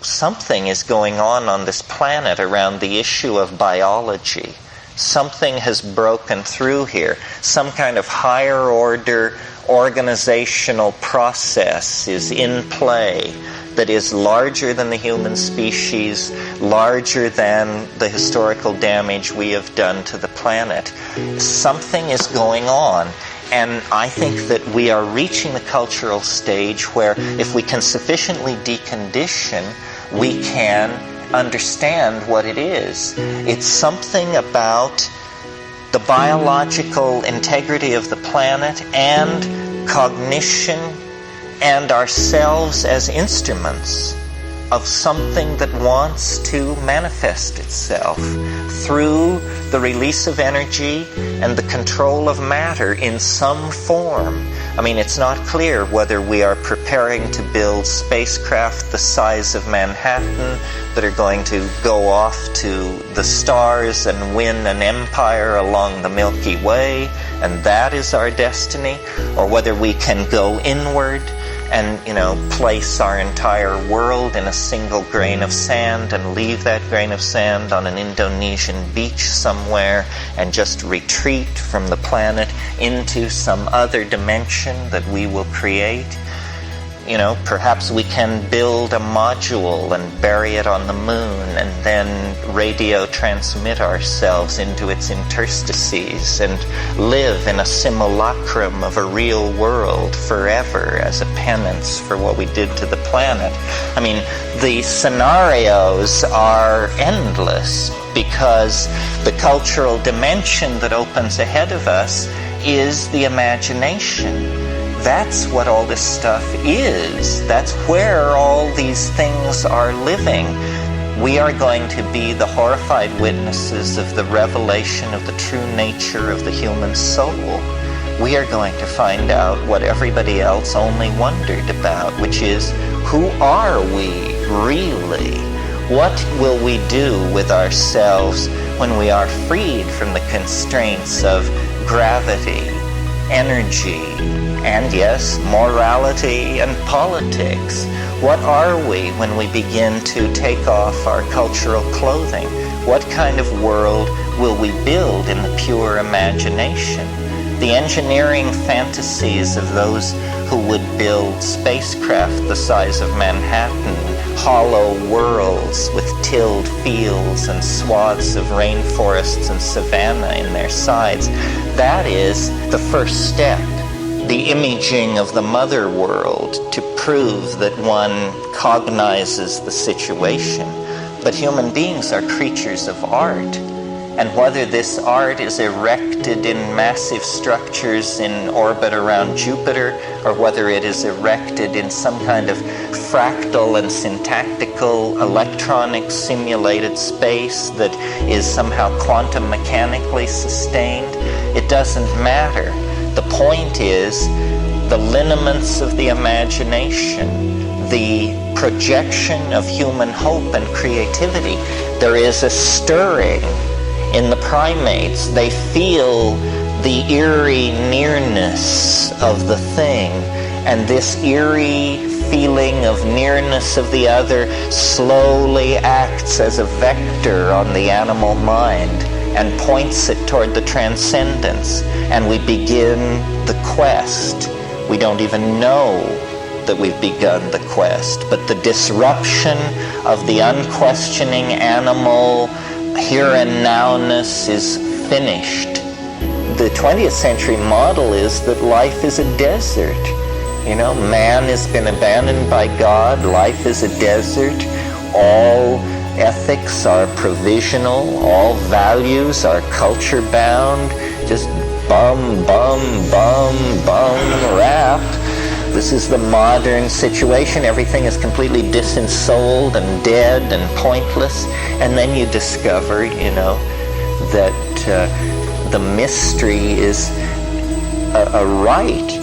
something is going on this planet around the issue of biology. Something has broken through here. Some kind of higher order organizational process is in play that is larger than the human species, larger than the historical damage we have done to the planet. Something is going on. And I think that we are reaching the cultural stage where if we can sufficiently decondition, we can understand what it is. It's something about the biological integrity of the planet and cognition and ourselves as instruments of something that wants to manifest itself through the release of energy and the control of matter in some form. I mean, it's not clear whether we are preparing to build spacecraft the size of Manhattan that are going to go off to the stars and win an empire along the Milky Way, and that is our destiny, or whether we can go inward and, place our entire world in a single grain of sand and leave that grain of sand on an Indonesian beach somewhere and just retreat from the planet into some other dimension that we will create. Perhaps we can build a module and bury it on the moon and then radio transmit ourselves into its interstices and live in a simulacrum of a real world forever as a penance for what we did to the planet. I mean, the scenarios are endless because the cultural dimension that opens ahead of us is the imagination. That's what all this stuff is. That's where all these things are living. We are going to be the horrified witnesses of the revelation of the true nature of the human soul. We are going to find out what everybody else only wondered about, which is, who are we really? What will we do with ourselves when we are freed from the constraints of gravity, energy, and yes, morality and politics? What are we when we begin to take off our cultural clothing? What kind of world will we build in the pure imagination? The engineering fantasies of those who would build spacecraft the size of Manhattan, hollow worlds with tilled fields and swaths of rainforests and savanna in their sides, that is the first step. The imaging of the mother world to prove that one cognizes the situation. But human beings are creatures of art. And whether this art is erected in massive structures in orbit around Jupiter, or whether it is erected in some kind of fractal and syntactical electronic simulated space that is somehow quantum mechanically sustained, it doesn't matter. The point is the lineaments of the imagination, the projection of human hope and creativity. There is a stirring in the primates. They feel the eerie nearness of the thing, and this eerie feeling of nearness of the other slowly acts as a vector on the animal mind and points it toward the transcendence, and we begin the quest. We don't even know that we've begun the quest, but the disruption of the unquestioning animal here and nowness is finished. The 20th century model is that life is a desert. Man has been abandoned by God. Life is a desert. All ethics are provisional. All values are culture bound. Just bum, bum, bum, bum, rap. This is the modern situation. Everything is completely disensouled and dead and pointless. And then you discover, that the mystery is a rite